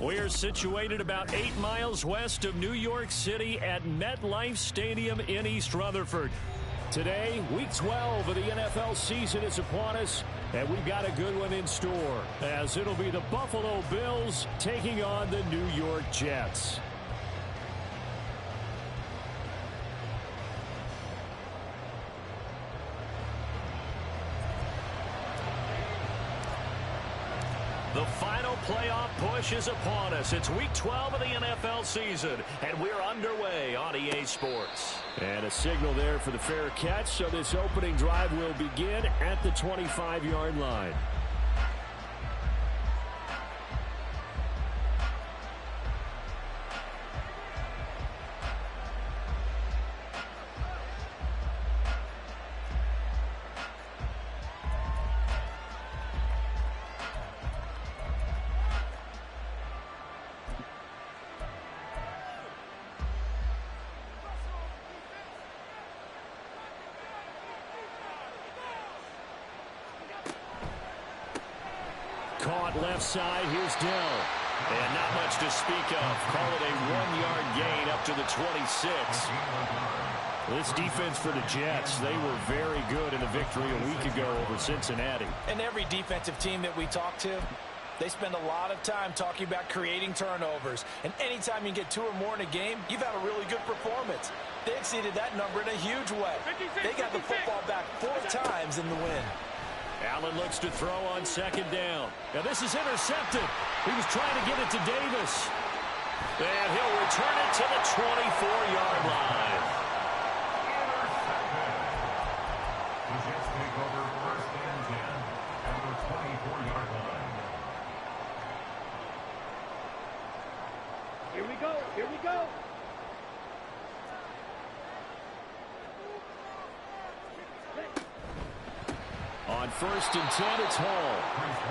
We're situated about 8 miles west of New York City at MetLife Stadium in East Rutherford. Today, Week 12 of the NFL season is upon us, and we've got a good one in store, as it'll be the Buffalo Bills taking on the New York Jets. The final playoff push is upon us. It's Week 12 of the NFL season, and we're underway on EA Sports. And a signal there for the fair catch, so this opening drive will begin at the 25-yard line. Caught left side. Here's Dell. And not much to speak of. Call it a 1-yard gain up to the 26. This defense for the Jets, they were very good in the victory a week ago over Cincinnati. And every defensive team that we talk to, they spend a lot of time talking about creating turnovers. And anytime you get 2 or more in a game, you've had a really good performance. They exceeded that number in a huge way. They got the football back 4 times in the win. Allen looks to throw on second down. Now this is intercepted. He was trying to get it to Davis. And he'll return it to the 24-yard line. The Jets take over first and 10 at the 24-yard line. Here we go. Here we go. On first and 10, it's Hall.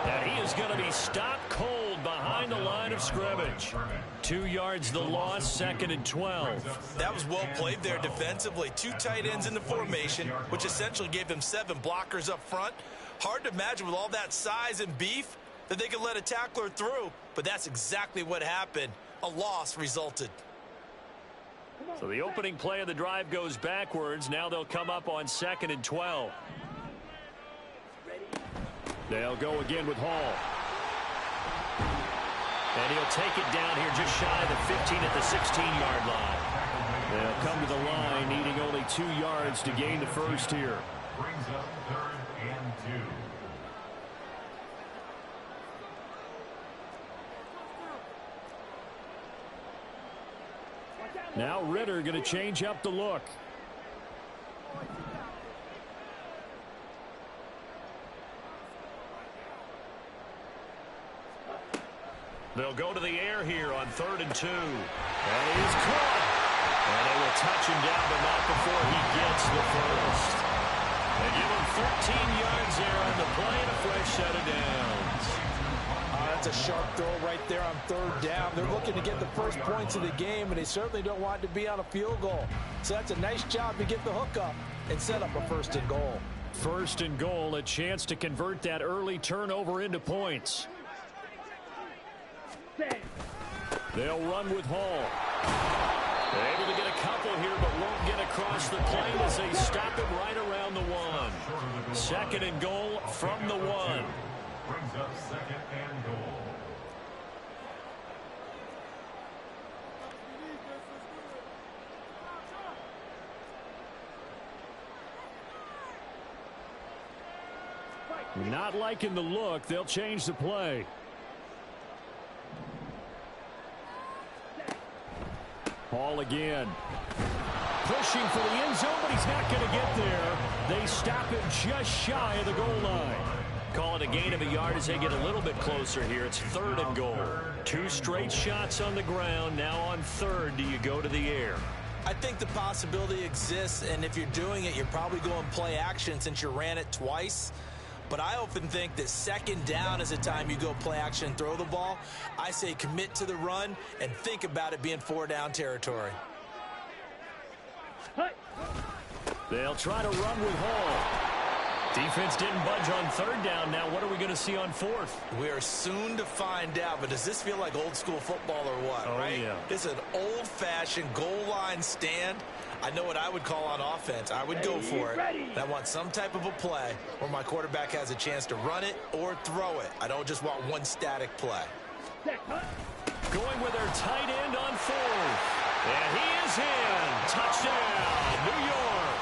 And he is going to be stopped cold behind the line of scrimmage. 2 yards the loss, second and 12. That was well played there defensively. 2 tight ends in the formation, which essentially gave them 7 blockers up front. Hard to imagine with all that size and beef that they could let a tackler through, but that's exactly what happened. A loss resulted. So the opening play of the drive goes backwards. Now they'll come up on second and 12. They'll go again with Hall. And he'll take it down here just shy of the 15 at the 16-yard line. They'll come to the line needing only 2 yards to gain the first here. Brings up 3rd and 2. Now Ritter going to change up the look. They'll go to the air here on 3rd and 2. And he is caught. And they will touch him down, but not before he gets the first. They give him 13 yards there on the play and a fresh set of downs. That's a sharp throw right there on 3rd down. They're looking to get the first points of the game, and they certainly don't want to be on a field goal. So that's a nice job to get the hook up and set up a 1st and goal. 1st and goal, a chance to convert that early turnover into points. They'll run with Hall. They're able to get a couple here, but won't get across the plane as they stop it right around the 1. 2nd and goal from the 1. Brings up 2nd and goal. Not liking the look. They'll change the play. Hall again. Pushing for the end zone, but he's not going to get there. They stop him just shy of the goal line. Call it a gain of a yard as they get a little bit closer here. It's 3rd and goal. 2 straight shots on the ground. Now on 3rd, do you go to the air? I think the possibility exists, and if you're doing it, you're probably going play action since you ran it twice. But I often think that 2nd down is the time you go play action and throw the ball. I say commit to the run and think about it being 4-down territory. They'll try to run with Hall. Defense didn't budge on third down. Now what are we going to see on fourth? We are soon to find out, but does this feel like old school football or what, right? Yeah. It's an old-fashioned goal line stand. I know what I would call on offense. I would go for it. I want some type of a play where my quarterback has a chance to run it or throw it. I don't just want one static play. Going with their tight end on fourth. And he is in. Touchdown, New York.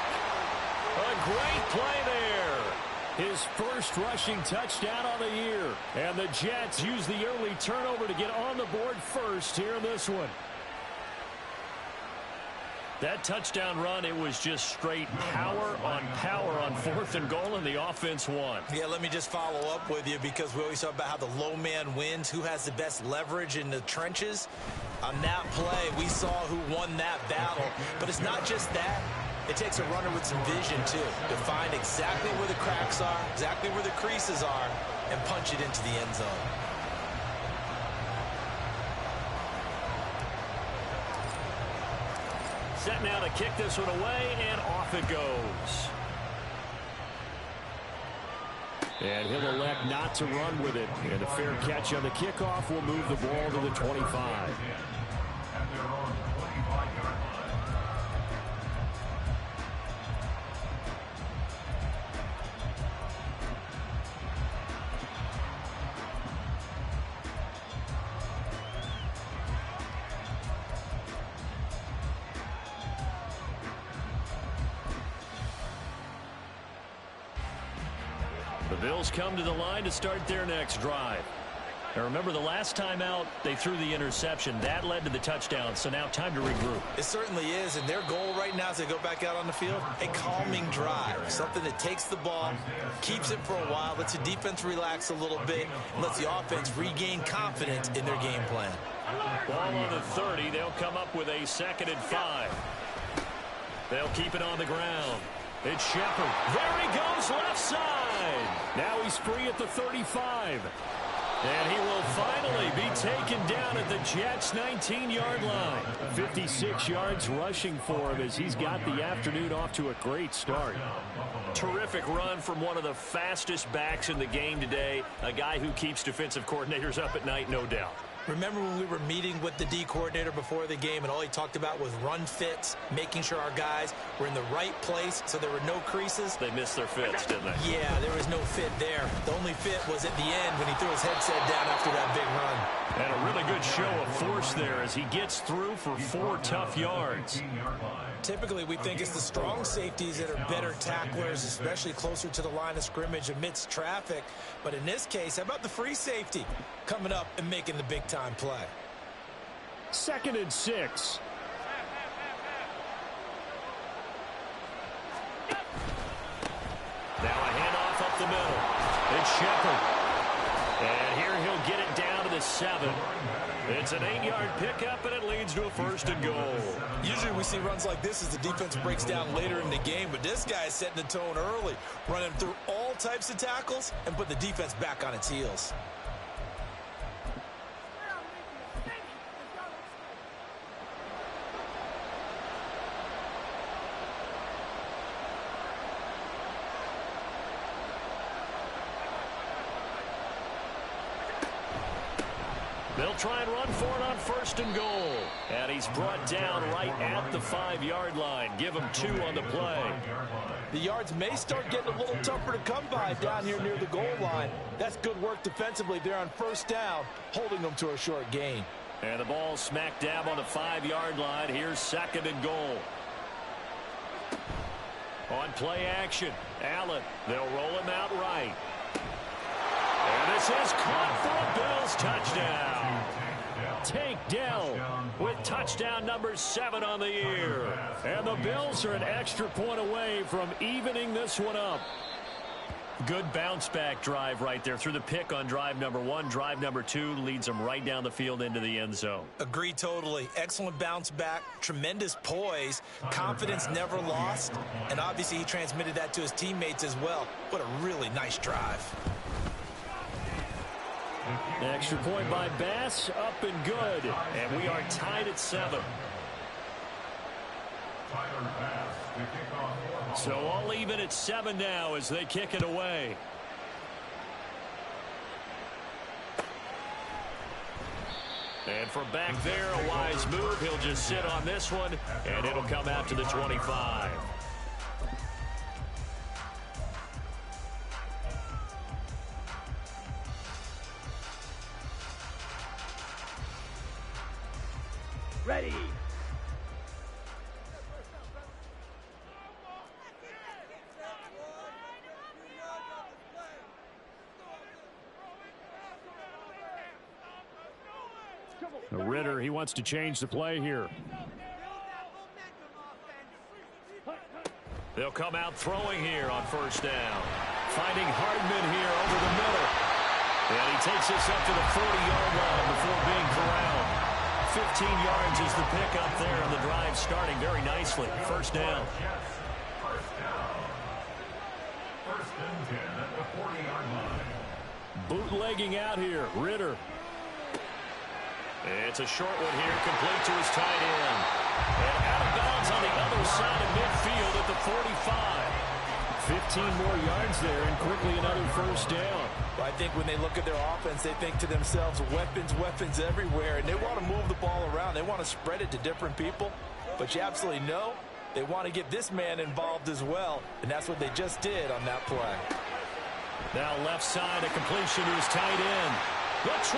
A great play there. His first rushing touchdown on the year. And the Jets use the early turnover to get on the board first here in this one. That touchdown run, it was just straight power on fourth and goal, and the offense won. Yeah, let me just follow up with you because we always talk about how the low man wins, who has the best leverage in the trenches. On that play, we saw who won that battle. But it's not just that. It takes a runner with some vision, too, to find exactly where the cracks are, exactly where the creases are, and punch it into the end zone. Set now to kick this one away, and off it goes. And he'll elect not to run with it. And a fair catch on the kickoff will move the ball to the 25. The Bills come to the line to start their next drive. Now remember, the last time out, they threw the interception. That led to the touchdown, so now time to regroup. It certainly is, and their goal right now as they go back out on the field, a calming drive, something that takes the ball, keeps it for a while, lets the defense relax a little bit, and lets the offense regain confidence in their game plan. Ball on the 30. They'll come up with a 2nd and 5. They'll keep it on the ground. It's Shepard. There he goes, left side. Now he's free at the 35. And he will finally be taken down at the Jets' 19-yard line. 56 yards rushing for him as he's got the afternoon off to a great start. Terrific run from one of the fastest backs in the game today. A guy who keeps defensive coordinators up at night, no doubt. Remember when we were meeting with the D coordinator before the game and all he talked about was run fits, making sure our guys were in the right place so there were no creases? They missed their fits, didn't they? Yeah, there was no fit there. The only fit was at the end when he threw his headset down after that big run. And a really good show of force there as he gets through for 4 tough yards. Typically, we think it's the strong safeties that are better tacklers, especially closer to the line of scrimmage amidst traffic. But in this case, how about the free safety coming up and making the big-time play? 2nd and 6. Now a handoff up the middle. It's Shepard. And here he'll get it down to the 7. It's an 8-yard pickup, and it leads to a 1st and goal. Usually we see runs like this as the defense breaks down later in the game, but this guy is setting the tone early, running through all types of tackles and put the defense back on its heels. They'll try and run for it on 1st and goal. And he's brought down right at the 5-yard line. Give him 2 on the play. The yards may start getting a little tougher to come by down here near the goal line. That's good work defensively there on 1st down, holding them to a short gain. And the ball smack dab on the 5-yard line. Here's 2nd and goal. On play action, Allen. They'll roll him out right. And this is caught for a Bills touchdown. Tank Dell with touchdown number 7 on the year. And the Bills are an extra point away from evening this one up. Good bounce back drive right there through the pick on drive number 1. Drive number 2 leads them right down the field into the end zone. Agree totally. Excellent bounce back, tremendous poise, confidence never lost, and obviously he transmitted that to his teammates as well. What a really nice drive. Extra point by Bass, up and good. And we are tied at 7. Tyler Bass. So all even at 7 now as they kick it away. And from back there, a wise move. He'll just sit on this one, and it'll come out to the 25. Ready. Ritter, he wants to change the play here. They'll come out throwing here on first down. Finding Hardman here over the middle. And he takes this up to the 40-yard line before being corralled. 15 yards is the pickup there, and the drive starting very nicely. First down. First and 10 at the 40-yard line. Bootlegging out here, Ritter. It's a short one here, complete to his tight end. And out of bounds on the other side of midfield at the 45. 15 more yards there, and quickly another first down. Well, I think when they look at their offense, they think to themselves, weapons, weapons everywhere, and they want to move the ball around. They want to spread it to different people, but you absolutely know they want to get this man involved as well, and that's what they just did on that play. Now left side, a completion to his tight end. The 20.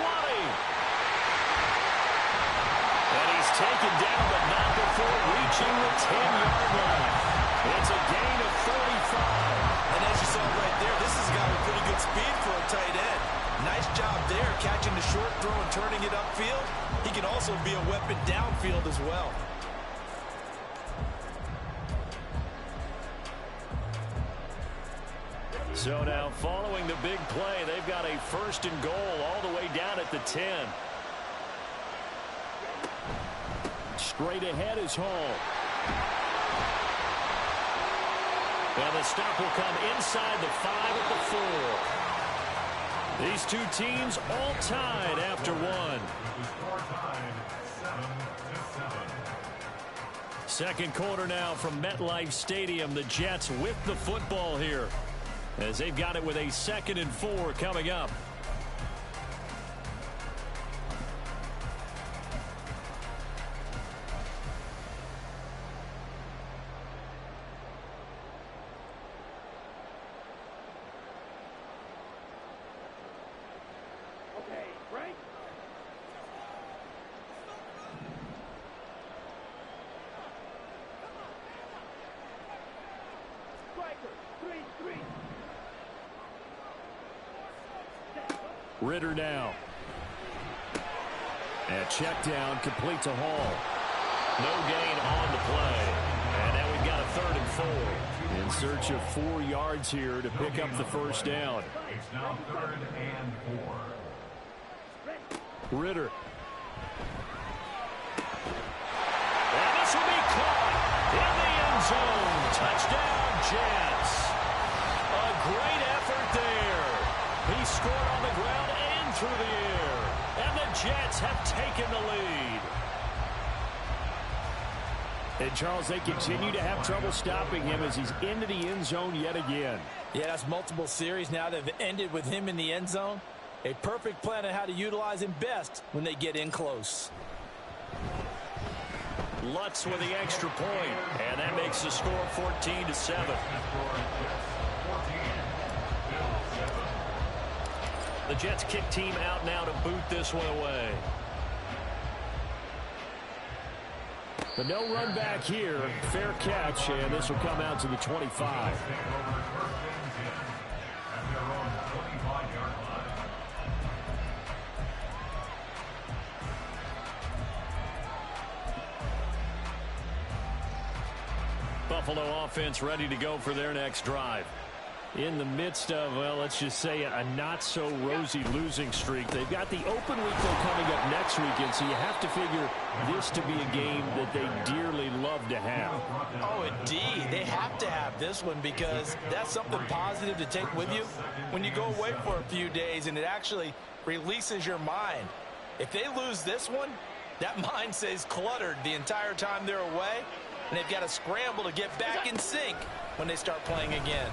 And he's taken down, but not before reaching the 10-yard line. It's a gain of 35. And as you saw right there, this has got a pretty good speed for a tight end. Nice job there, catching the short throw and turning it upfield. He can also be a weapon downfield as well. So now following the big play, they've got a first and goal all the way down at the 10. Straight ahead is Hall. And the stop will come inside the 5 at the 4. These two teams all tied after one. Second quarter now from MetLife Stadium. The Jets with the football here, as they've got it with a 2nd and 4 coming up. Okay, break. Striker, 3-3. Ritter now. And check down, complete to Hall. No gain on the play. And now we've got a 3rd and 4. In search of 4 yards here to pick up the first down. It's now 3rd and 4. Ritter. And this will be caught in the end zone. Touchdown, Jets. A great effort there. He scored on the ground and through the air. And the Jets have taken the lead. And, Charles, they continue to have trouble stopping him as he's into the end zone yet again. Yeah, that's multiple series now that have ended with him in the end zone. A perfect plan on how to utilize him best when they get in close. Lutz with the extra point, and that makes the score 14-7. The Jets kick team out now to boot this one away. But no run back here. Fair catch, and this will come out to the 25. Buffalo offense ready to go for their next drive. In the midst of, well, let's just say a not-so-rosy losing streak. They've got the open week, though, coming up next weekend, so you have to figure this to be a game that they dearly love to have. Oh, indeed. They have to have this one because that's something positive to take with you when you go away for a few days, and it actually releases your mind. If they lose this one, that mind stays cluttered the entire time they're away. And they've got to scramble to get back in sync when they start playing again.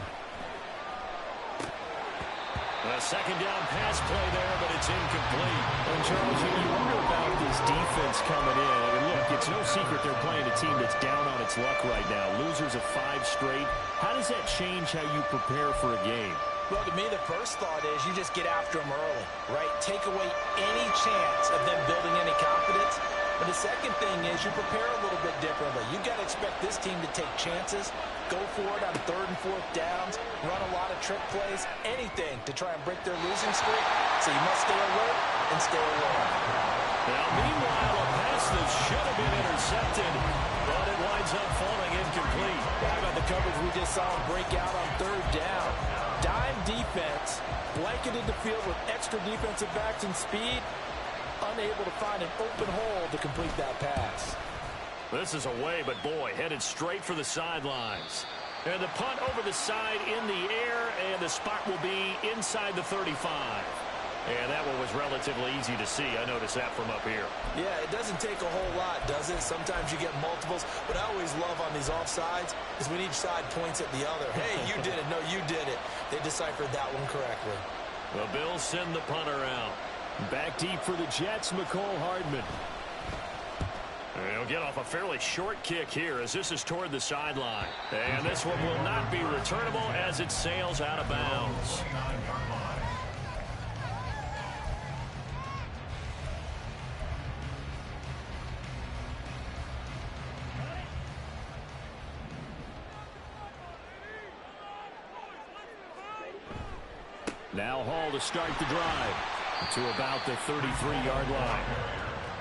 A second down pass play there, but it's incomplete. And Charles, you wonder about this defense coming in. I mean, look, it's no secret they're playing a team that's down on its luck right now. Losers of 5 straight. How does that change how you prepare for a game? Well, to me, the first thought is you just get after them early, right? Take away any chance of them building any confidence. But the second thing is you prepare a little bit differently. You've got to expect this team to take chances, go for it on 3rd and 4th downs, run a lot of trick plays, anything to try and break their losing streak. So you must stay alert and stay aware. Now, meanwhile, a pass that should have been intercepted, but it winds up falling incomplete. How about the coverage we just saw him break out on 3rd down? Dime defense, blanketed the field with extra defensive backs and speed, unable to find an open hole to complete that pass. This is away, but boy, headed straight for the sidelines. And the punt over the side in the air, and the spot will be inside the 35. And that one was relatively easy to see. I noticed that from up here. Yeah, it doesn't take a whole lot, does it? Sometimes you get multiples. What I always love on these offsides is when each side points at the other. Hey, you did it. No, you did it. They deciphered that one correctly. The Bills send the punter out. Back deep for the Jets, McCole Hardman. He'll get off a fairly short kick here as this is toward the sideline. And this one will not be returnable as it sails out of bounds. Now Hall to start the drive to about the 33-yard line.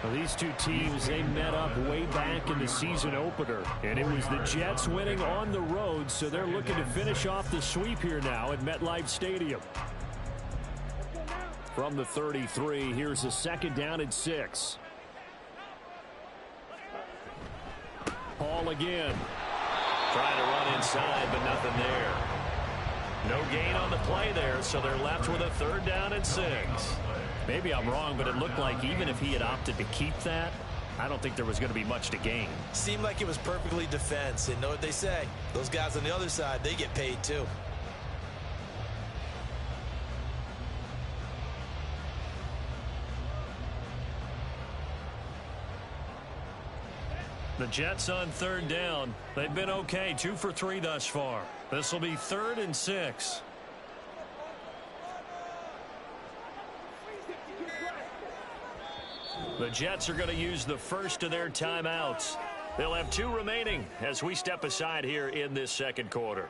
Well, these two teams, they met up way back in the season opener, and it was the Jets winning on the road, so they're looking to finish off the sweep here now at MetLife Stadium. From the 33, here's a 2nd down and 6. Hall again. Trying to run inside, but nothing there. No gain on the play there, so they're left with a 3rd down and 6. Maybe I'm wrong, but it looked like even if he had opted to keep that, I don't think there was going to be much to gain. Seemed like it was perfectly defense. And know what they say? Those guys on the other side, they get paid too. The Jets on 3rd down. They've been okay, 2 for 3 thus far. This will be 3rd and 6. The Jets are going to use the first of their timeouts. They'll have 2 remaining as we step aside here in this 2nd quarter.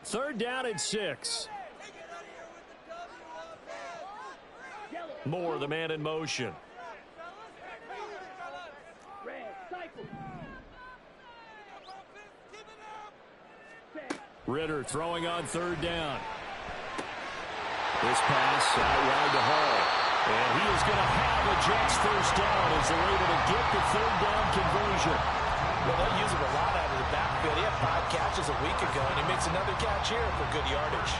Third down and 6. Moore, the man in motion. Ritter throwing on 3rd down. This pass out wide to Hall. And he is going to have a Jets first down as they're able to get the 3rd down conversion. Well, they'll use him a lot out of the backfield. He had 5 catches a week ago, and he makes another catch here for good yardage.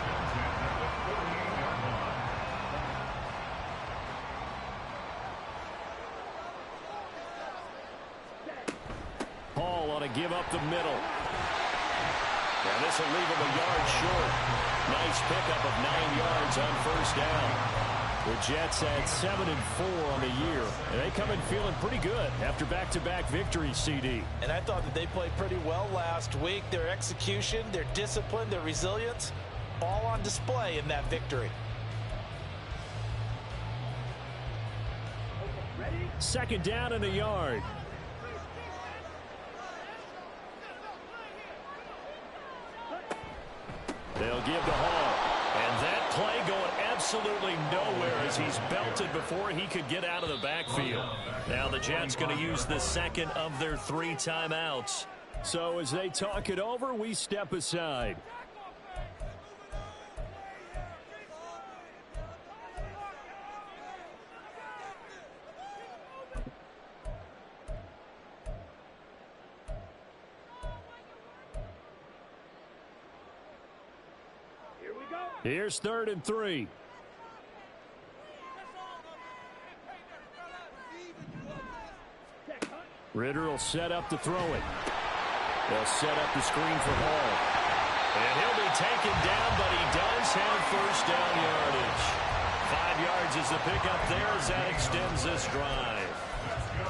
Hall ought to give up the middle. And this will leave him a yard short. Nice pickup of 9 yards on 1st down. The Jets at 7-4 on the year. And they come in feeling pretty good after back-to-back victories, CD. And I thought that they played pretty well last week. Their execution, their discipline, their resilience, all on display in that victory. 2nd down and a yard. They'll give to Hall. And that play going absolutely nowhere as he's belted before he could get out of the backfield. Now the Jets going to use the 2nd of their 3 timeouts. So as they talk it over, we step aside. Here we go. Here's 3rd and 3. Ritter will set up to throw it. They'll set up the screen for Hall. And he'll be taken down, but he does have first down yardage. 5 yards is the pickup there as that extends this drive.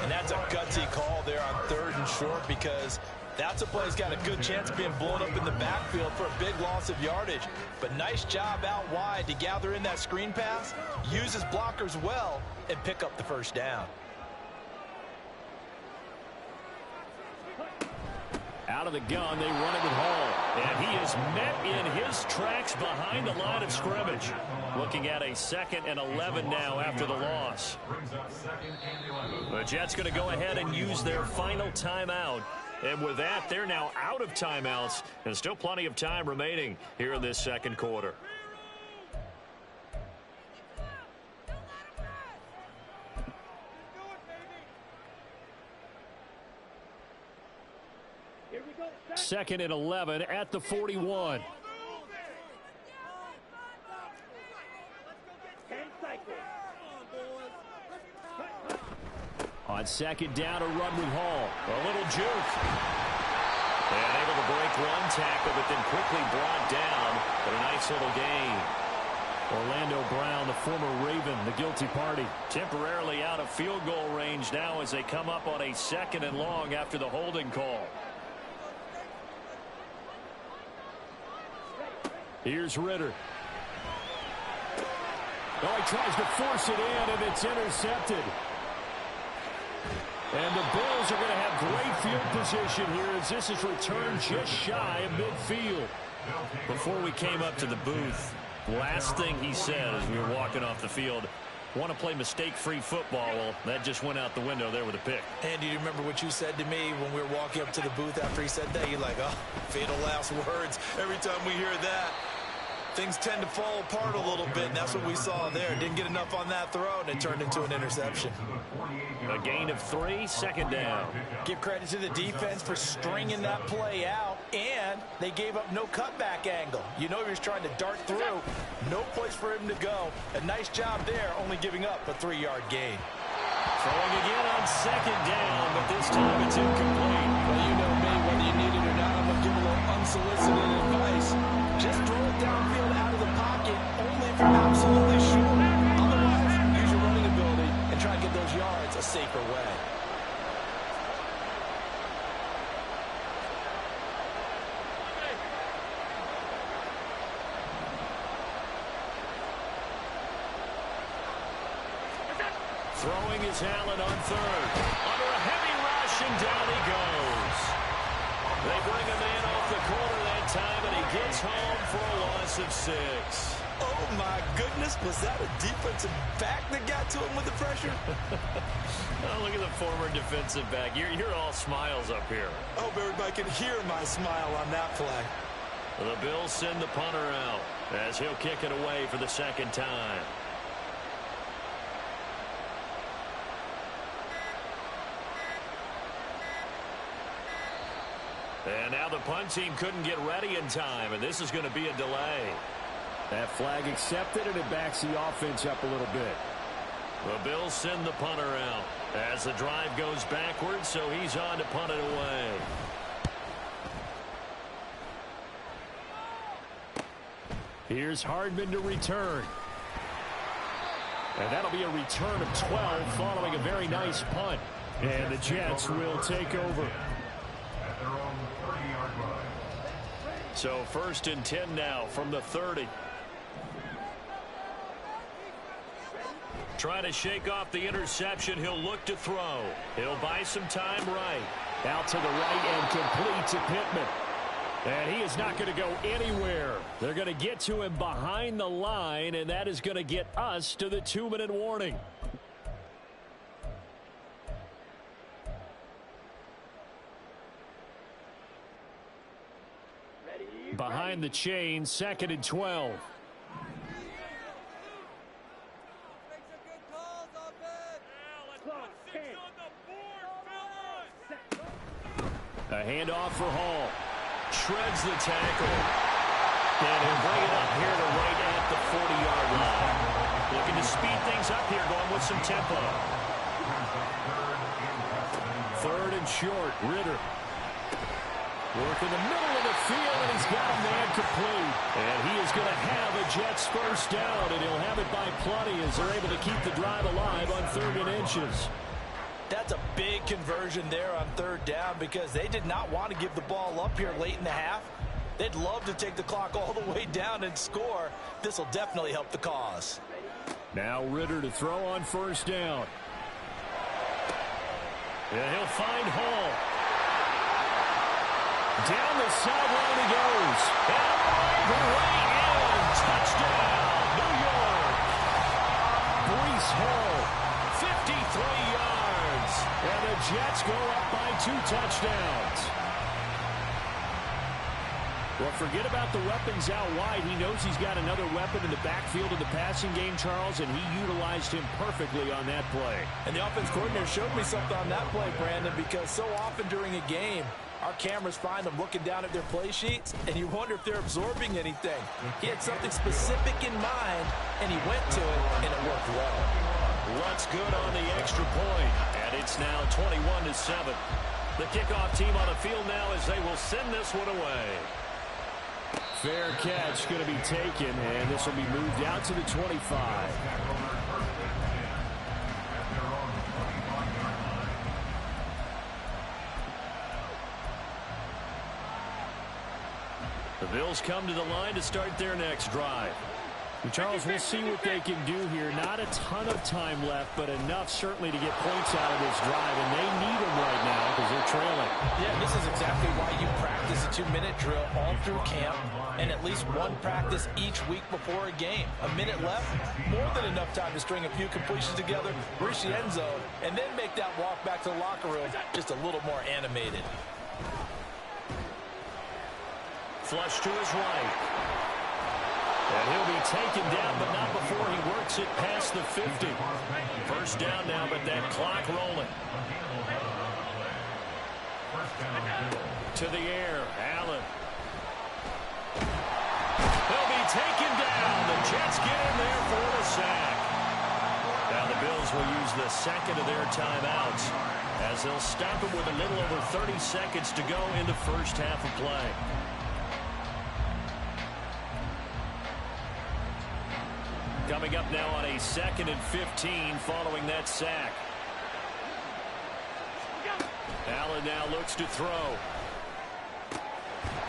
And that's a gutsy call there on 3rd and short, because that's a play that's got a good chance of being blown up in the backfield for a big loss of yardage. But nice job out wide to gather in that screen pass, use his blockers well, and pick up the first down. Out of the gun, they run it with Hall. And he is met in his tracks behind the line of scrimmage. Looking at a 2nd and 11 now after the loss. The Jets going to go ahead and use their final timeout. And with that, they're now out of timeouts. And still plenty of time remaining here in this 2nd quarter. Here we go. 2nd and 11 at the 41. 10 cycles. On 2nd down, a run with Hall. A little juke. And able to break one tackle, but then quickly brought down. But a nice little gain. Orlando Brown, the former Raven, the guilty party, temporarily out of field goal range now as they come up on a 2nd and long after the holding call. Here's Ritter. Oh, he tries to force it in, and it's intercepted. And the Bills are going to have great field position here as this is returned just shy of midfield. Before we came up to the booth, last thing he said as we were walking off the field, want to play mistake-free football. Well, that just went out the window there with a pick. And do you remember what you said to me when we were walking up to the booth after he said that? You're like, oh, fatal last words. Every time we hear that, things tend to fall apart a little bit, and that's what we saw there. Didn't get enough on that throw, and it turned into an interception. A gain of 3, 2nd down. Give credit to the defense for stringing that play out, and they gave up no cutback angle. You know he was trying to dart through. No place for him to go. A nice job there, only giving up a 3-yard gain. Throwing again on 2nd down, but this time it's incomplete. Well, you know me, whether you need it or not, I'm going to give a little unsolicited advice. Just throw it downfield out of the pocket, only if you're absolutely sure. Otherwise, use your running ability and try to get those yards a safer way. Throwing is Allen on 3rd. Under a heavy rush, and down he goes. They bring him in off the corner that time, and he gets home for a loss of 6. Oh, my goodness. Was that a defensive back that got to him with the pressure? Oh, look at the former defensive back. You're all smiles up here. I hope everybody can hear my smile on that play. The Bills send the punter out as he'll kick it away for the 2nd time. And now the punt team couldn't get ready in time, and this is going to be a delay. That flag accepted, and it backs the offense up a little bit. The Bills send the punter out as the drive goes backwards, so he's on to punt it away. Here's Hardman to return. And that'll be a return of 12 following a very nice punt. And the Jets will take over. So 1st and 10 now from the 30. Trying to shake off the interception. He'll look to throw. He'll buy some time right. Out to the right and complete to Pittman. And he is not going to go anywhere. They're going to get to him behind the line, and that is going to get us to the 2-minute warning. Behind the chain, 2nd and 12. A handoff for Hall. Shreds the tackle. And he'll bring it up here to right at the 40-yard line. Looking to speed things up here, going with some tempo. 3rd and short. Ritter. Working the middle of the field, and he's got a man complete. And he is going to have a Jets first down, and he'll have it by plenty as they're able to keep the drive alive on 3rd and inches. That's a big conversion there on 3rd down because they did not want to give the ball up here late in the half. They'd love to take the clock all the way down and score. This will definitely help the cause. Now Ritter to throw on 1st down. And he'll find Hall. Down the sideline he goes. And the way in. Touchdown, New York. Breece Hall, 53 yards. And the Jets go up by 2 touchdowns. Well, forget about the weapons out wide. He knows he's got another weapon in the backfield of the passing game, Charles, and he utilized him perfectly on that play. And the offense coordinator showed me something on that play, Brandon, because so often during a game, our cameras find them looking down at their play sheets, and you wonder if they're absorbing anything. He had something specific in mind, and he went to it, and it worked well. What's good on the extra point, and it's now 21-7. The kickoff team on the field now as they will send this one away. Fair catch going to be taken, and this will be moved out to the 25. The Bills come to the line to start their next drive. And Charles, we'll see what they can do here. Not a ton of time left, but enough certainly to get points out of this drive, and they need them right now because they're trailing. Yeah, this is exactly why you practice a 2-minute drill all through camp and at least one practice each week before a game. A minute left, more than enough time to string a few completions together, reach the end zone, and then make that walk back to the locker room just a little more animated. Flush to his right. And he'll be taken down, but not before he works it past the 50. First down now, but that clock rolling. To the air, Allen. He'll be taken down. The Jets get in there for the sack. Now the Bills will use the second of their timeouts as they'll stop him with a little over 30 seconds to go in the first half of play. Coming up now on a 2nd and 15 following that sack. Allen now looks to throw.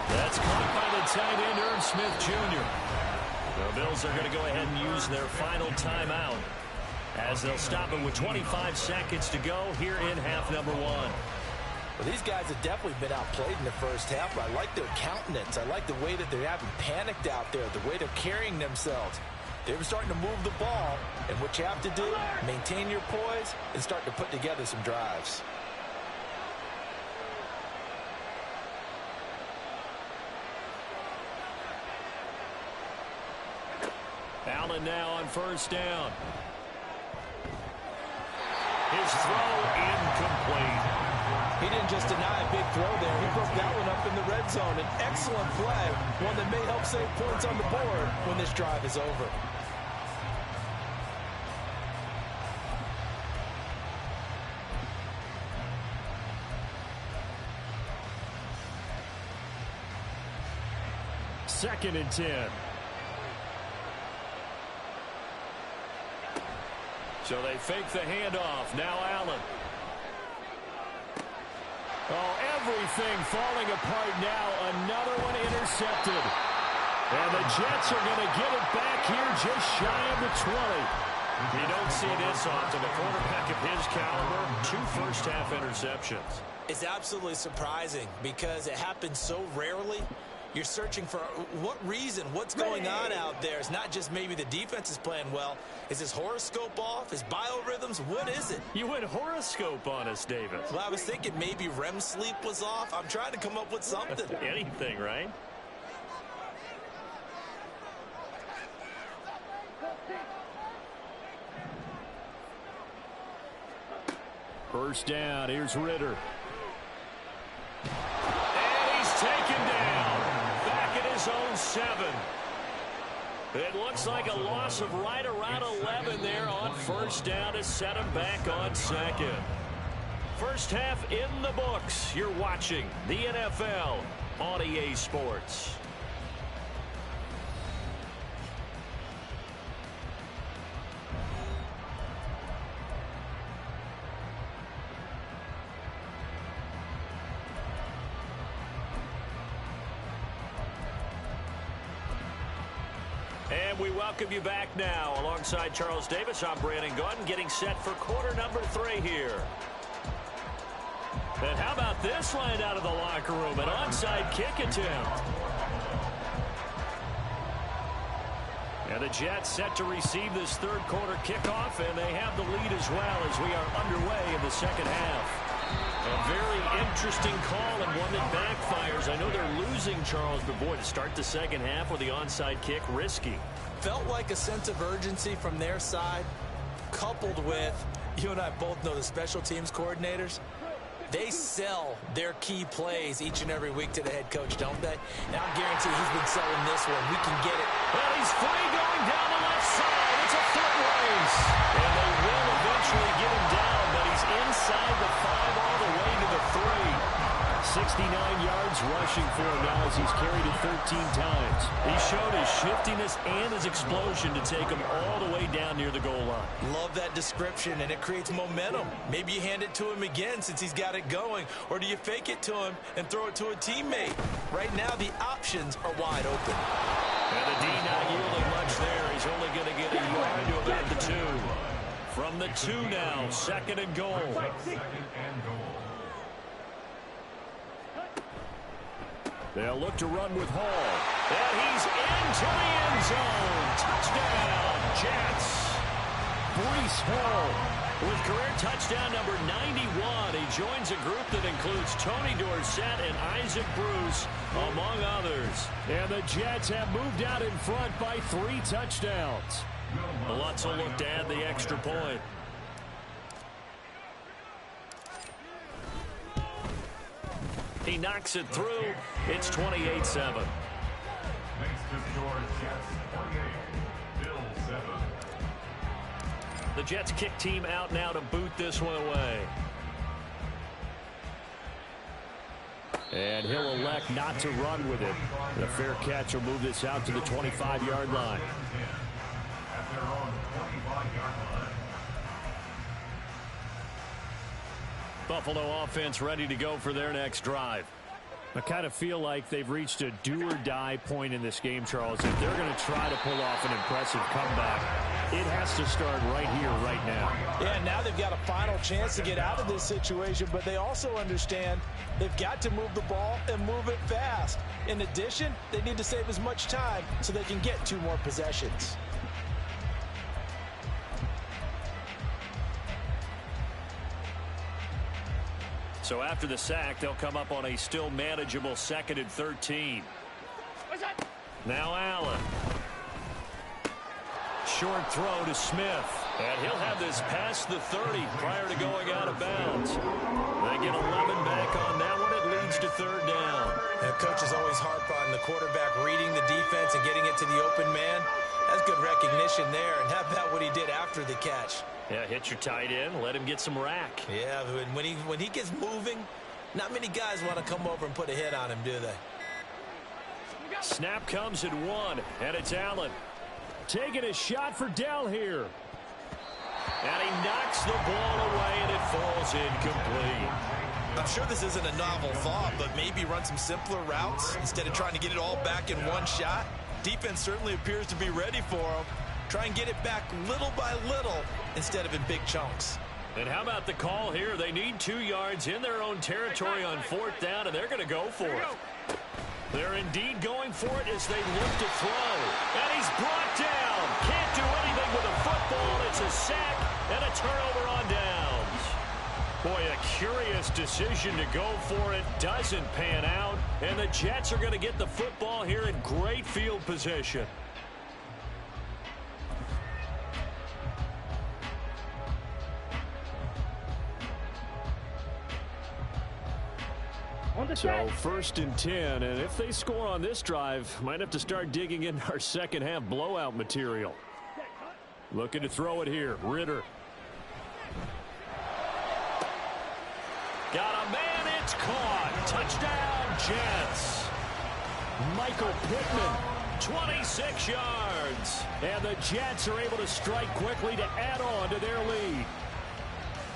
That's caught by the tight end, Ern Smith Jr. The Bills are going to go ahead and use their final timeout as they'll stop it with 25 seconds to go here in half number 1. Well, these guys have definitely been outplayed in the first half, but I like their countenance. I like the way that they haven't panicked out there, the way they're carrying themselves. They're starting to move the ball, and what you have to do, maintain your poise and start to put together some drives. Allen now on first down. His throw incomplete. He didn't just deny a big throw there. He broke that one up in the red zone. An excellent play, one that may help save points on the board when this drive is over. Second and 10. So they fake the handoff. Now Allen. Oh, everything falling apart now. Another one intercepted. And the Jets are going to get it back here just shy of the 20. You don't see this often. A quarterback of his caliber, 2 first-half interceptions. It's absolutely surprising because it happens so rarely. You're searching for what reason, what's going on out there. It's not just maybe the defense is playing well. Is his horoscope off? His biorhythms? What is it? You went horoscope on us, David. Well, I was thinking maybe REM sleep was off. I'm trying to come up with something. Anything, right? First down, here's Ritter. And he's taken down. Back at his own 7. It looks like a loss of right around 11 there on first down to set him back on second. First half in the books. You're watching the NFL on EA Sports. And we welcome you back now. Alongside Charles Davis, I'm Brandon Gaudin, getting set for quarter number 3 here. And how about this line out of the locker room? An onside kick attempt. And the Jets set to receive this third quarter kickoff, and they have the lead as well as we are underway in the second half. A very interesting call and one that backfires. I know they're losing, Charles, but boy, to start the second half with the onside kick, risky. Felt like a sense of urgency from their side, coupled with, you and I both know the special teams coordinators. They sell their key plays each and every week to the head coach, don't they? Now I guarantee he's been selling this one. We can get it. Well, he's free going down the left side. It's a foot race. And they will eventually get him down, but he's inside the 5 all the way to the 3. 69 yards rushing for him now as he's carried it 13 times. He showed his shiftiness and his explosion to take him all the way down near the goal line. Love that description, and it creates momentum. Maybe you hand it to him again since he's got it going, or do you fake it to him and throw it to a teammate? Right now, the options are wide open. And the D not yielding much there. He's only going to get a yard to about the 2. From the 2 now, second and goal. They'll look to run with Hall. And he's into the end zone. Touchdown, Jets. Breece Hall with career touchdown number 91. He joins a group that includes Tony Dorsett and Isaac Bruce, among others. And the Jets have moved out in front by 3 touchdowns. Lutz will look to add the extra point. He knocks it through. It's 28-7. Makes the score Jets 28, Bills 7. The Jets kick team out now to boot this one away. And he'll elect not to run with it. And a fair catch will move this out to the 25-yard line. At their own 25-yard line. Buffalo offense ready to go for their next drive. I kind of feel like they've reached a do-or-die point in this game, Charles. If they're going to try to pull off an impressive comeback, it has to start right here, right now. Yeah, now they've got a final chance to get out of this situation, but they also understand they've got to move the ball and move it fast. In addition, they need to save as much time so they can get 2 more possessions. So after the sack, they'll come up on a still manageable 2nd and 13. Now Allen. Short throw to Smith. And he'll have this past the 30 prior to going out of bounds. They get 11 back on that one. It leads to 3rd down. The coach is always harp on the quarterback reading the defense and getting it to the open man. That's good recognition there. And how about what he did after the catch? Yeah, hit your tight end. Let him get some rack. Yeah, when he gets moving, not many guys want to come over and put a hit on him, do they? Snap comes at 1, and it's Allen. Taking a shot for Dell here. And he knocks the ball away, and it falls incomplete. I'm sure this isn't a novel thought, but maybe run some simpler routes instead of trying to get it all back in one shot. Defense certainly appears to be ready for him. Try and get it back little by little instead of in big chunks. And how about the call here? They need 2 yards in their own territory on 4th down, and they're going to go for it. They're indeed going for it as they look to throw. And he's brought down. Can't do anything with a football. It's a sack and a turnover on downs. Boy, a curious decision to go for it. Doesn't pan out. And the Jets are going to get the football here in great field position. So 1st and 10, and if they score on this drive, might have to start digging in our second half blowout material. Looking to throw it here. Ritter. Got a man, it's caught. Touchdown, Jets. Michael Pittman, 26 yards. And the Jets are able to strike quickly to add on to their lead.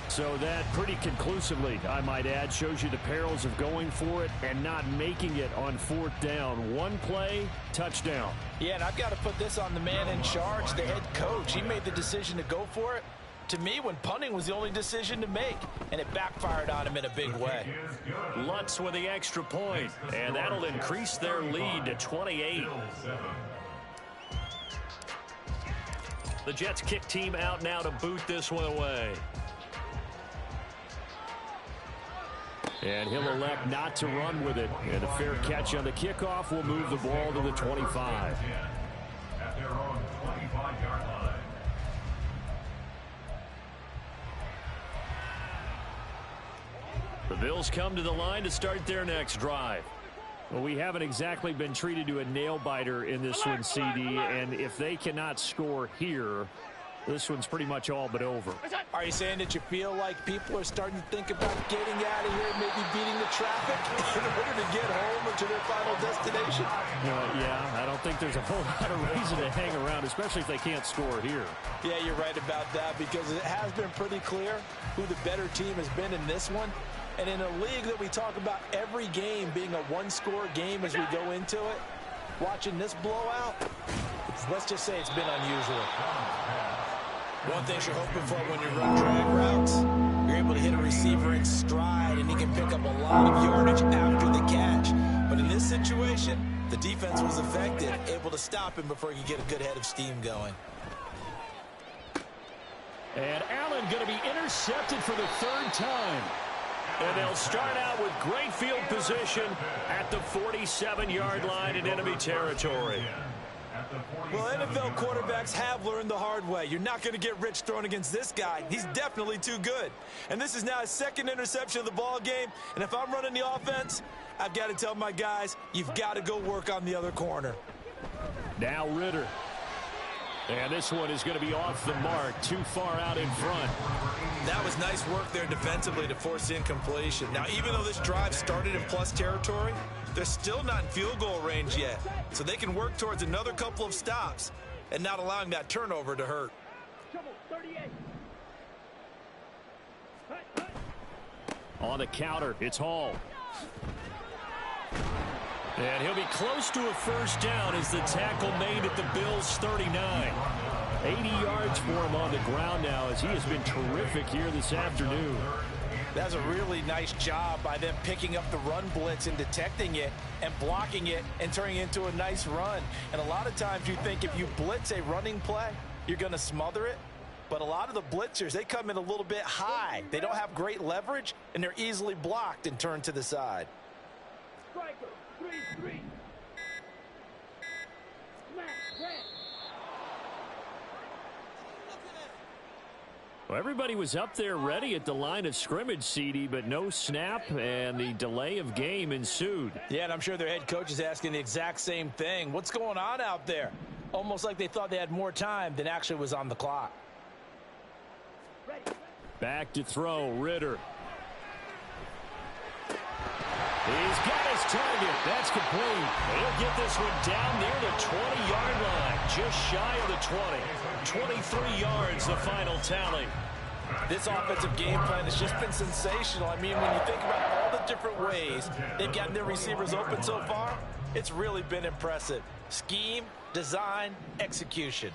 So that pretty conclusively, I might add, shows you the perils of going for it and not making it on fourth down. One play, touchdown. Yeah, and I've got to put this on the man in charge, the head coach. He made the decision to go for it. To me, when punting was the only decision to make, and it backfired on him in a big way. Lutz with the extra point, and that'll increase their lead to 28. The Jets kick team out now to boot this one away. And he'll elect not to run with it. And a fair catch on the kickoff will move the ball to the 25. At their own 25-yard line. The Bills come to the line to start their next drive. Well, we haven't exactly been treated to a nail-biter in this one, CD. And if they cannot score here, this one's pretty much all but over. Are you saying that you feel like people are starting to think about getting out of here, maybe beating the traffic in order to get home or to their final destination? Yeah, I don't think there's a whole lot of reason to hang around, especially if they can't score here. Yeah, you're right about that, because it has been pretty clear who the better team has been in this one. And in a league that we talk about every game being a one-score game as we go into it, watching this blowout, let's just say it's been unusual. One thing you're hoping for when you run drag routes, you're able to hit a receiver in stride, and he can pick up a lot of yardage after the catch. But in this situation, the defense was effective, able to stop him before he could get a good head of steam going. And Allen going to be intercepted for the third time. And they'll start out with great field position at the 47-yard line in enemy territory. Well, NFL quarterbacks have learned the hard way. You're not going to get rich throwing against this guy. He's definitely too good. And this is now his second interception of the ball game. And if I'm running the offense, I've got to tell my guys, you've got to go work on the other corner. Now Ritter. And this one is going to be off the mark, too far out in front. That was nice work there defensively to force incompletion. Now, even though this drive started in plus territory, they're still not in field goal range yet. So they can work towards another couple of stops and not allowing that turnover to hurt. On the counter, it's Hall. And he'll be close to a first down as the tackle made at the Bills' 39. 80 yards for him on the ground now as he has been terrific here this afternoon. That's a really nice job by them picking up the run blitz and detecting it and blocking it and turning it into a nice run. And a lot of times you think if you blitz a running play, you're going to smother it. But a lot of the blitzers, they come in a little bit high. They don't have great leverage, and they're easily blocked and turned to the side. Striker, 3-3. Smash, red. Well, everybody was up there ready at the line of scrimmage, CD, but no snap, and the delay of game ensued. Yeah, and I'm sure their head coach is asking the exact same thing. What's going on out there? Almost like they thought they had more time than actually was on the clock. Back to throw, Ritter. He's got his target. That's complete. He'll get this one down near the 20-yard line, just shy of the 20. 23 yards, the final tally. This offensive game plan has just been sensational. I mean, when you think about all the different ways they've gotten their receivers open so far, it's really been impressive. Scheme, design, execution.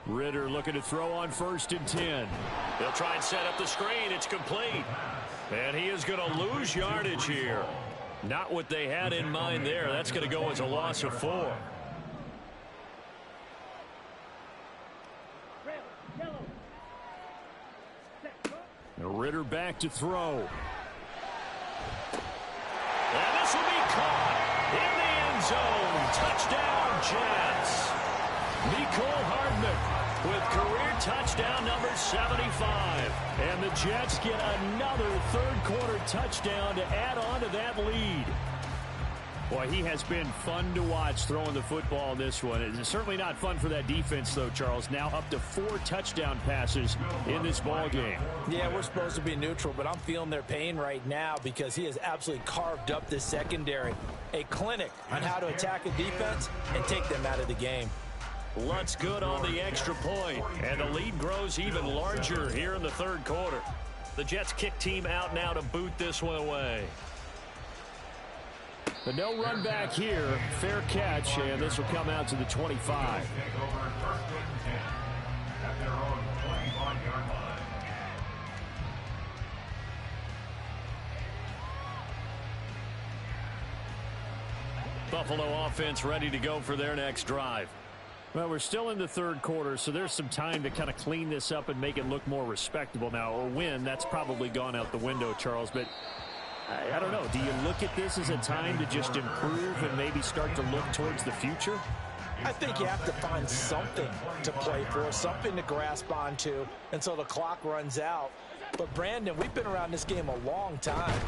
Ritter looking to throw on 1st and 10. They'll try and set up the screen. It's complete. And he is going to lose yardage here. Not what they had in mind there. That's going to go as a loss of 4. Ritter back to throw. And this will be caught in the end zone. Touchdown, Jets. Mecole Hardman with career touchdown number 75. And the Jets get another third-quarter touchdown to add on to that lead. Boy, he has been fun to watch throwing the football in this one. It's certainly not fun for that defense, though, Charles. Now up to 4 touchdown passes in this ball game. Yeah, we're supposed to be neutral, but I'm feeling their pain right now because he has absolutely carved up this secondary. A clinic on how to attack a defense and take them out of the game. Lutz good on the extra point, and the lead grows even larger here in the third quarter. The Jets kick team out now to boot this one away. The no run back here, fair catch, and this will come out to the 25. Buffalo offense ready to go for their next drive. Well, we're still in the third quarter, so there's some time to kind of clean this up and make it look more respectable. Now, a win, that's probably gone out the window, Charles, but I don't know. Do you look at this as a time to just improve and maybe start to look towards the future? I think you have to find something to play for, something to grasp onto until the clock runs out. But, Brandon, we've been around this game a long time.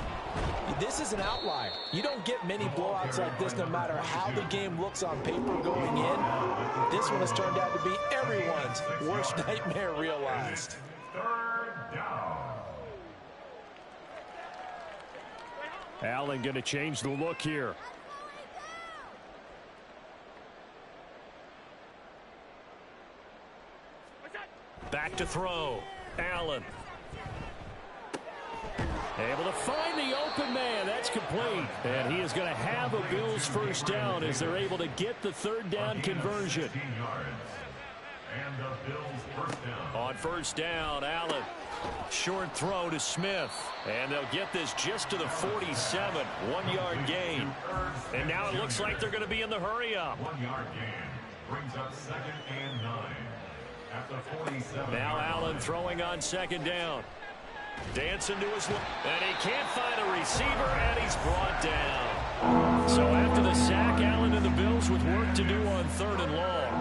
This is an outlier. You don't get many blowouts like this no matter how the game looks on paper going in. This one has turned out to be everyone's worst nightmare realized. Allen going to change the look here. Back to throw. Allen. Able to find the open man. That's complete. And he is going to have a Bills first down as they're able to get the third down conversion. On first down, Allen. Short throw to Smith. And they'll get this just to the 47. 1-yard gain. And now it looks like they're going to be in the hurry-up. 1-yard gain brings up 2nd and 9. At the 47. Now Allen throwing on second down. Dancing to his left. And he can't find a receiver, and he's brought down. So after the sack, Allen and the Bills with work to do on 3rd and long.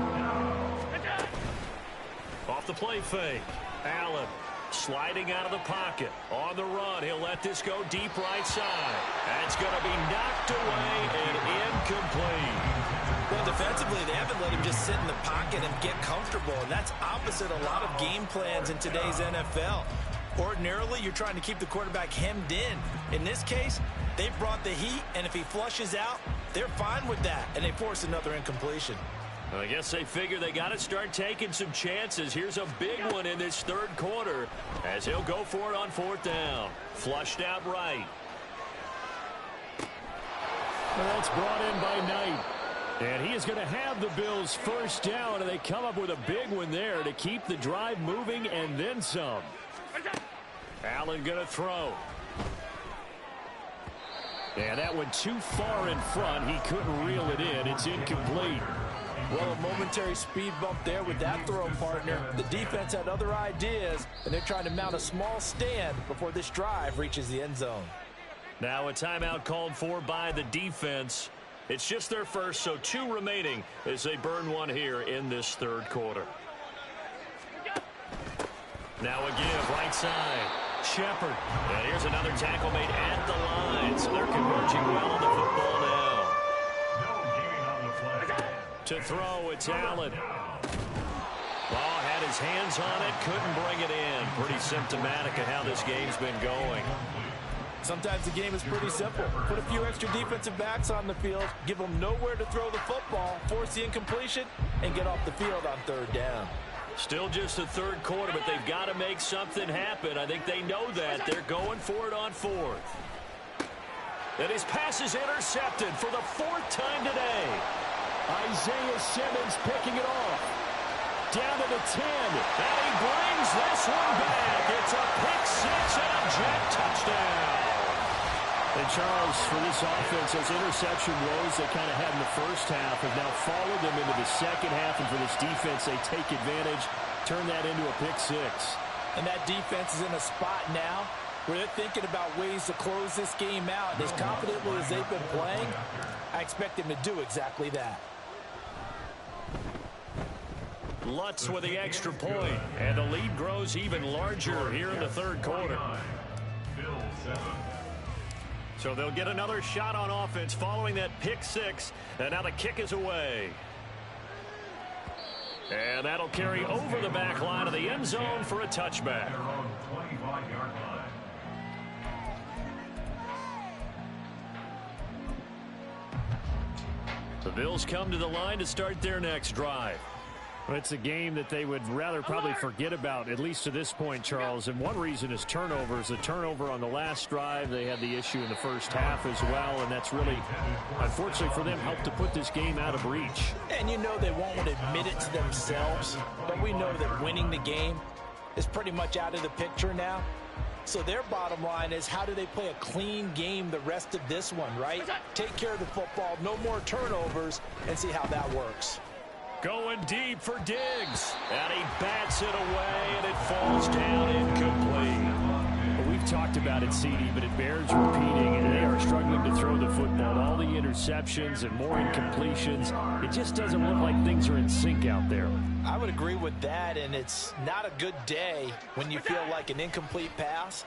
Off the play fake. Allen sliding out of the pocket. On the run, he'll let this go deep right side. That's going to be knocked away and incomplete. Well, defensively, they haven't let him just sit in the pocket and get comfortable, and that's opposite a lot of game plans in today's NFL. Ordinarily, you're trying to keep the quarterback hemmed in. In this case, they brought the heat, and if he flushes out, they're fine with that, and they force another incompletion. I guess they figure they got to start taking some chances. Here's a big one in this third quarter as he'll go for it on 4th down. Flushed out right. Well, that's brought in by Knight. And he is going to have the Bills first down, and they come up with a big one there to keep the drive moving and then some. Allen going to throw. And that went too far in front. He couldn't reel it in. It's incomplete. Well, a momentary speed bump there with that throw, partner. The defense had other ideas, and they're trying to mount a small stand before this drive reaches the end zone. Now a timeout called for by the defense. It's just their first, so 2 remaining as they burn one here in this third quarter. Now a give, right side. Shepard. And here's another tackle made at the line. So they're converging well on the football now. To throw, it's Allen. Ball had his hands on it, couldn't bring it in. Pretty symptomatic of how this game's been going. Sometimes the game is pretty simple. Put a few extra defensive backs on the field, give them nowhere to throw the football, force the incompletion, and get off the field on 3rd down. Still just the third quarter, but they've got to make something happen. I think they know that. They're going for it on 4th. And his pass is intercepted for the 4th time today. Isaiah Simmons picking it off. Down to the 10. And he brings this one back. It's a pick 6 and a Jet touchdown. And Charles, for this offense, those interception woes they kind of had in the first half have now followed them into the second half. And for this defense, they take advantage, turn that into a pick 6. And that defense is in a spot now where they're thinking about ways to close this game out. As confidently as they've been playing, I expect them to do exactly that. Lutz with the extra point, and the lead grows even larger here in the third quarter. So they'll get another shot on offense following that pick six. And now the kick is away. And that'll carry over the back line of the end zone for a touchback. The Bills come to the line to start their next drive. Well, it's a game that they would rather probably forget about, at least to this point, Charles. And one reason is turnovers. A turnover on the last drive. They had the issue in the first half as well, and that's really, unfortunately for them, helped to put this game out of reach. And you know they won't admit it to themselves, but we know that winning the game is pretty much out of the picture now. So their bottom line is, how do they play a clean game the rest of this one, right? Take care of the football, no more turnovers, and see how that works. Going deep for Diggs. And he bats it away, and it falls down incomplete. Well, we've talked about it, CD, but it bears repeating, and they are struggling to throw the football. All the interceptions and more incompletions. It just doesn't look like things are in sync out there. I would agree with that, and it's not a good day when you feel like an incomplete pass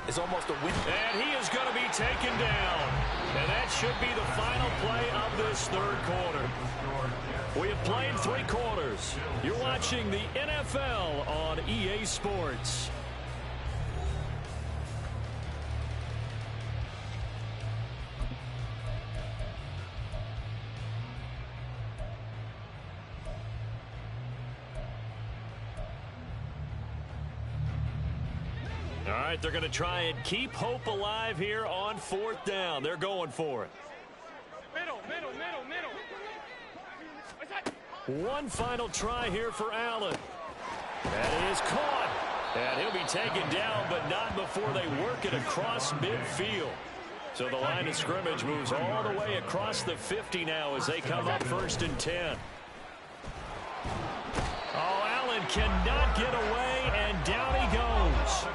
is almost a win. And he is going to be taken down. And that should be the final play of this third quarter. We have played 3 quarters. You're watching the NFL on EA Sports. All right, they're going to try and keep hope alive here on 4th down. They're going for it. Middle. One final try here for Allen. That is caught. And he'll be taken down, but not before they work it across midfield. So the line of scrimmage moves all the way across the 50 now as they come up 1st and 10. Oh, Allen cannot get away, and down he goes.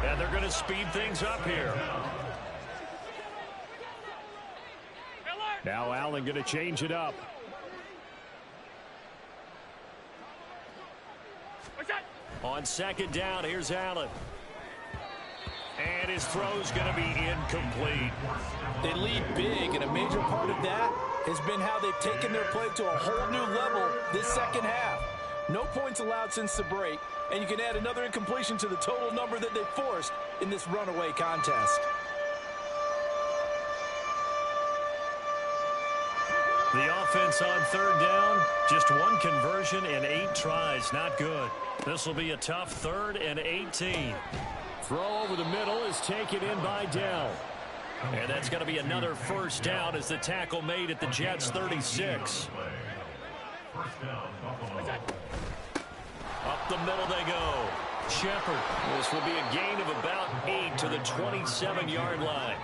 And they're going to speed things up here. Now Allen going to change it up. On 2nd down, here's Allen. And his throw's going to be incomplete. They lead big, and a major part of that has been how they've taken their play to a whole new level this second half. No points allowed since the break, and you can add another incompletion to the total number that they forced in this runaway contest. The offense on 3rd down, just 1 conversion and 8 tries. Not good. This will be a tough 3rd and 18. Throw over the middle is taken in by Dell. And that's going to be another 1st down as the tackle made at the Jets' 36. Up the middle they go. Shepard. This will be a gain of about 8 to the 27-yard line.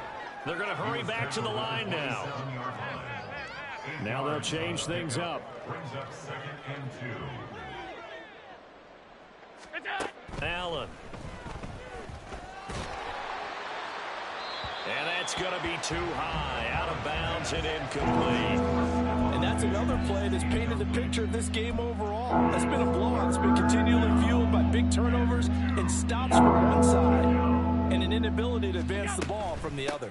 They're going to hurry back to the line now. Now they'll change things up. Allen. And that's going to be too high. Out of bounds and incomplete. And that's another play that's painted the picture of this game overall. That's been a blowout. It's been continually fueled by big turnovers and stops from one side and an inability to advance the ball from the other.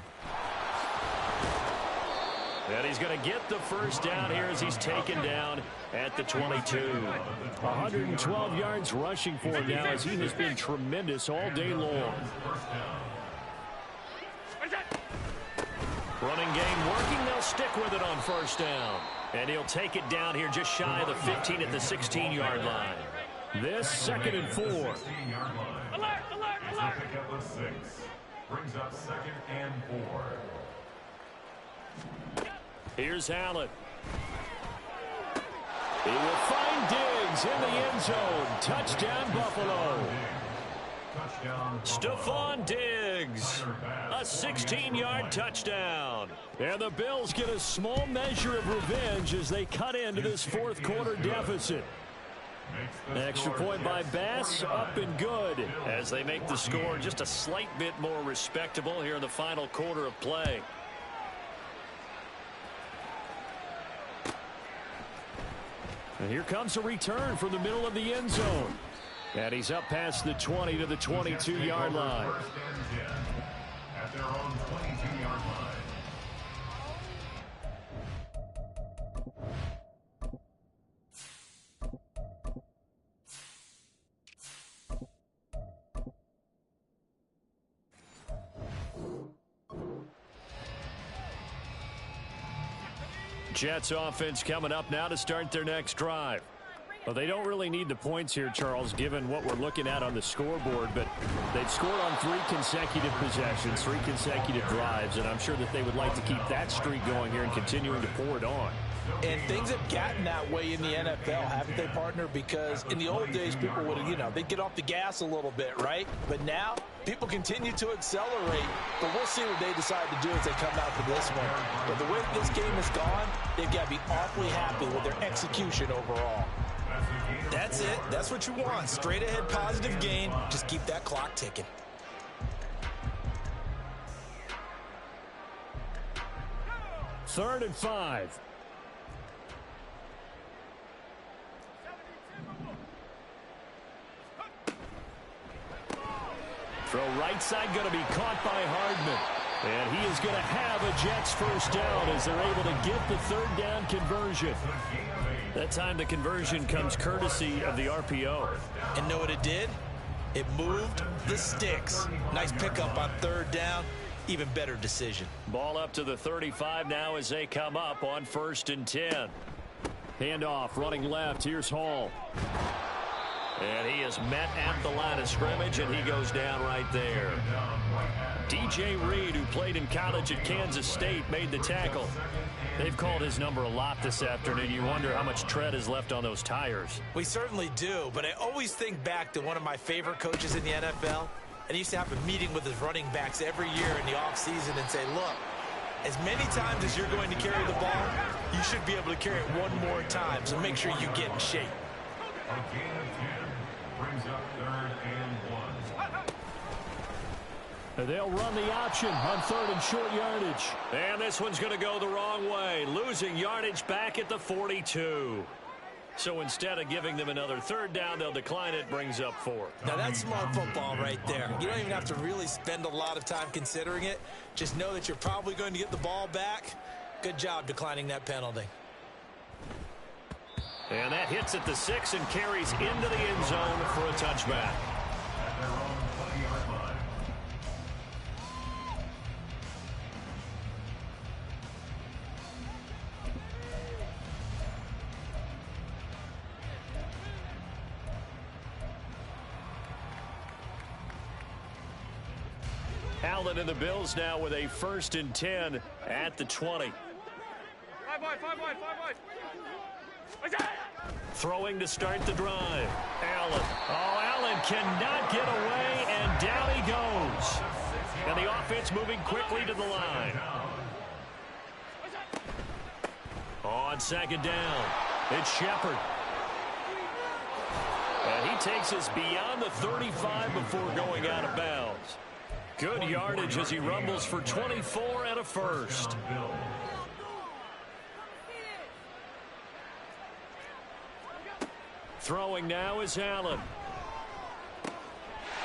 And he's going to get the 1st down here as he's taken down at the 22. 112 yards rushing for him now as he has been tremendous all day long. Running game working. They'll stick with it on 1st down. And he'll take it down here just shy of the 15 at the 16-yard line. This 2nd and 4. Alert! Brings up 2nd and 4. Here's Allen. He will find Diggs in the end zone. Touchdown, Buffalo. Stephon Diggs. A 16-yard touchdown. And the Bills get a small measure of revenge as they cut into this 4th quarter deficit. Extra point by Bass, up and good, as they make the score just a slight bit more respectable here in the final quarter of play. And here comes a return from the middle of the end zone. And he's up past the 20 to the 22-yard line. At their own 22-yard line. Jets offense coming up now to start their next drive. Well, they don't really need the points here, Charles, given what we're looking at on the scoreboard, but they've scored on 3 consecutive possessions, 3 consecutive drives, and I'm sure that they would like to keep that streak going here and continuing to pour it on. And things have gotten that way in the NFL, haven't they, partner? Because in the old days, people would, they'd get off the gas a little bit, right? But now, people continue to accelerate. But we'll see what they decide to do as they come out for this one. But the way this game has gone, they've got to be awfully happy with their execution overall. That's it. That's what you want. Straight ahead positive gain. Just keep that clock ticking. Third and 5. Throw right side going to be caught by Hardman. And he is going to have a Jets first down as they're able to get the third down conversion. That time the conversion comes courtesy of the RPO. And know what it did? It moved the sticks. Nice pickup on third down. Even better decision. Ball up to the 35 now as they come up on 1st and 10. Handoff running left. Here's Hall. And he is met at the line of scrimmage, and he goes down right there. DJ Reed, who played in college at Kansas State, made the tackle. They've called his number a lot this afternoon. You wonder how much tread is left on those tires. We certainly do, but I always think back to one of my favorite coaches in the NFL. And he used to have a meeting with his running backs every year in the offseason and say, look, as many times as you're going to carry the ball, you should be able to carry it one more time, so make sure you get in shape. A gain of 10 brings up 3rd and 1. They'll run the option on 3rd and short yardage. And this one's going to go the wrong way. Losing yardage back at the 42. So instead of giving them another third down, they'll decline it, brings up 4. Now that's smart football right there. You don't even have to really spend a lot of time considering it. Just know that you're probably going to get the ball back. Good job declining that penalty. And that hits at the 6 and carries into the end zone for a touchback. At their own 20-yard line. Allen and the Bills now with a 1st and 10 at the 20. 5 wide. Throwing to start the drive. Allen. Oh, Allen cannot get away, and down he goes. And the offense moving quickly to the line. On 2nd down, it's Shepard. And he takes us beyond the 35 before going out of bounds. Good yardage as he rumbles for 24 and a first. Throwing now is Allen.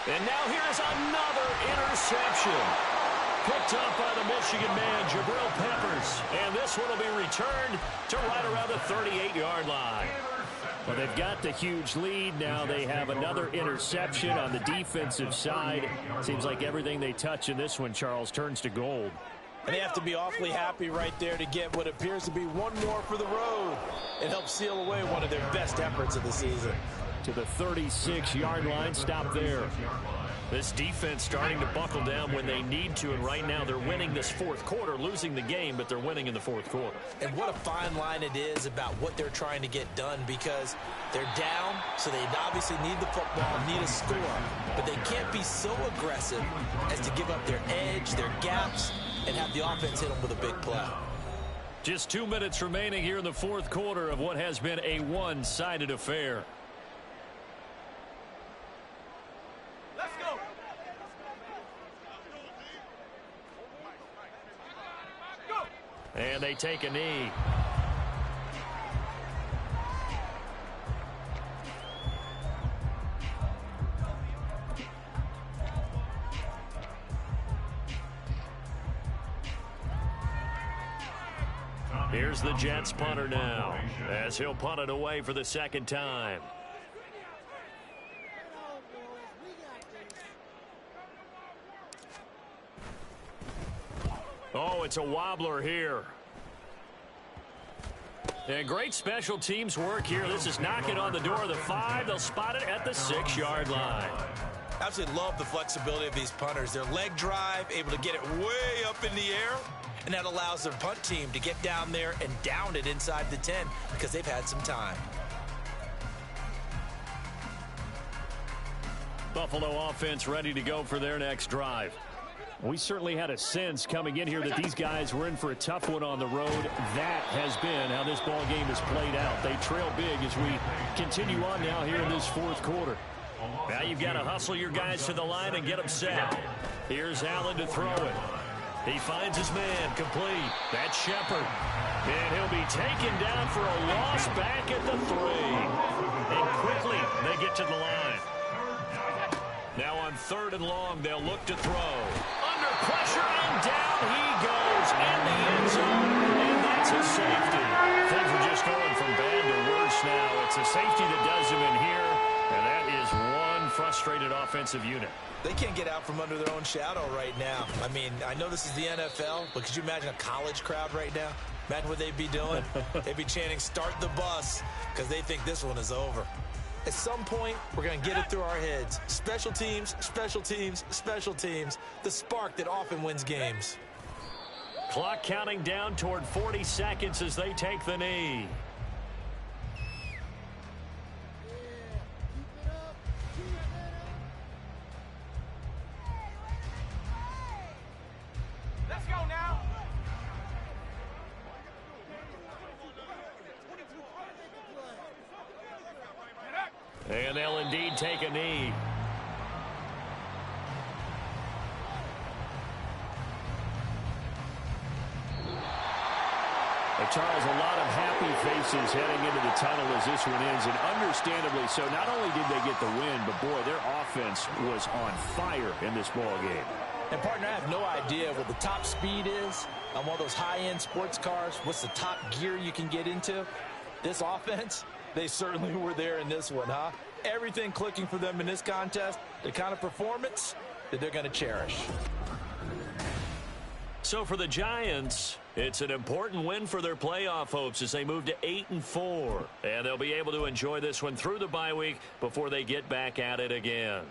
And now here's another interception. Picked up by the Michigan man, Jabril Peppers. And this one will be returned to right around the 38-yard line. Well, they've got the huge lead. Now they have another interception on the defensive side. Seems like everything they touch in this one, Charles, turns to gold. And they have to be awfully happy right there to get what appears to be one more for the road and help seal away one of their best efforts of the season. To the 36-yard line, stop there. This defense starting to buckle down when they need to, and right now they're winning this 4th quarter, losing the game, but they're winning in the 4th quarter. And what a fine line it is about what they're trying to get done, because they're down, so they obviously need the football, need a score, but they can't be so aggressive as to give up their edge, their gaps, and have the offense hit them with a big play. Just 2 minutes remaining here in the 4th quarter of what has been a one-sided affair. Let's go. And they take a knee. Here's the Jets punter now, as he'll punt it away for the 2nd time. Oh, it's a wobbler here. And great special teams work here. This is knocking on the door of the 5. They'll spot it at the 6-yard line. Absolutely love the flexibility of these punters. Their leg drive, able to get it way up in the air, and that allows their punt team to get down there and down it inside the 10 because they've had some time. Buffalo offense ready to go for their next drive. We certainly had a sense coming in here that these guys were in for a tough one on the road. That has been how this ball game has played out. They trail big as we continue on now here in this fourth quarter. Now you've got to hustle your guys to the line and get them set. Here's Allen to throw it. He finds his man complete. That's Shepard. And he'll be taken down for a loss back at the 3. And quickly they get to the line. Now on 3rd and long, they'll look to throw. Under pressure, and down he goes in the end zone, and that's a safety. Things are just going from bad to worse now. It's a safety that does him in here, and that is one frustrated offensive unit. They can't get out from under their own shadow right now. I mean, I know this is the NFL, but could you imagine a college crowd right now? Imagine what they'd be doing. They'd be chanting, "Start the bus," because they think this one is over. At some point, we're going to get it through our heads. Special teams, special teams, special teams. The spark that often wins games. Clock counting down toward 40 seconds as they take the knee. Let's go now. And they'll indeed take a knee. Charles, a lot of happy faces heading into the tunnel as this one ends, and understandably so. Not only did they get the win, but boy, their offense was on fire in this ball game. And partner, I have no idea what the top speed is on one of those high-end sports cars. What's the top gear you can get into? This offense, they certainly were there in this one, huh? Everything clicking for them in this contest, the kind of performance that they're going to cherish. So for the Giants, it's an important win for their playoff hopes as they move to 8-4. And they'll be able to enjoy this one through the bye week before they get back at it again.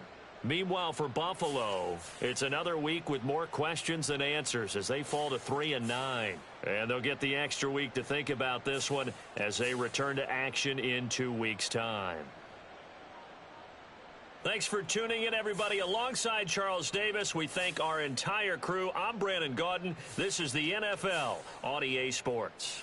Meanwhile, for Buffalo, it's another week with more questions than answers as they fall to 3-9. And they'll get the extra week to think about this one as they return to action in 2 weeks' time. Thanks for tuning in, everybody. Alongside Charles Davis, we thank our entire crew. I'm Brandon Gaudin. This is the NFL on EA Sports.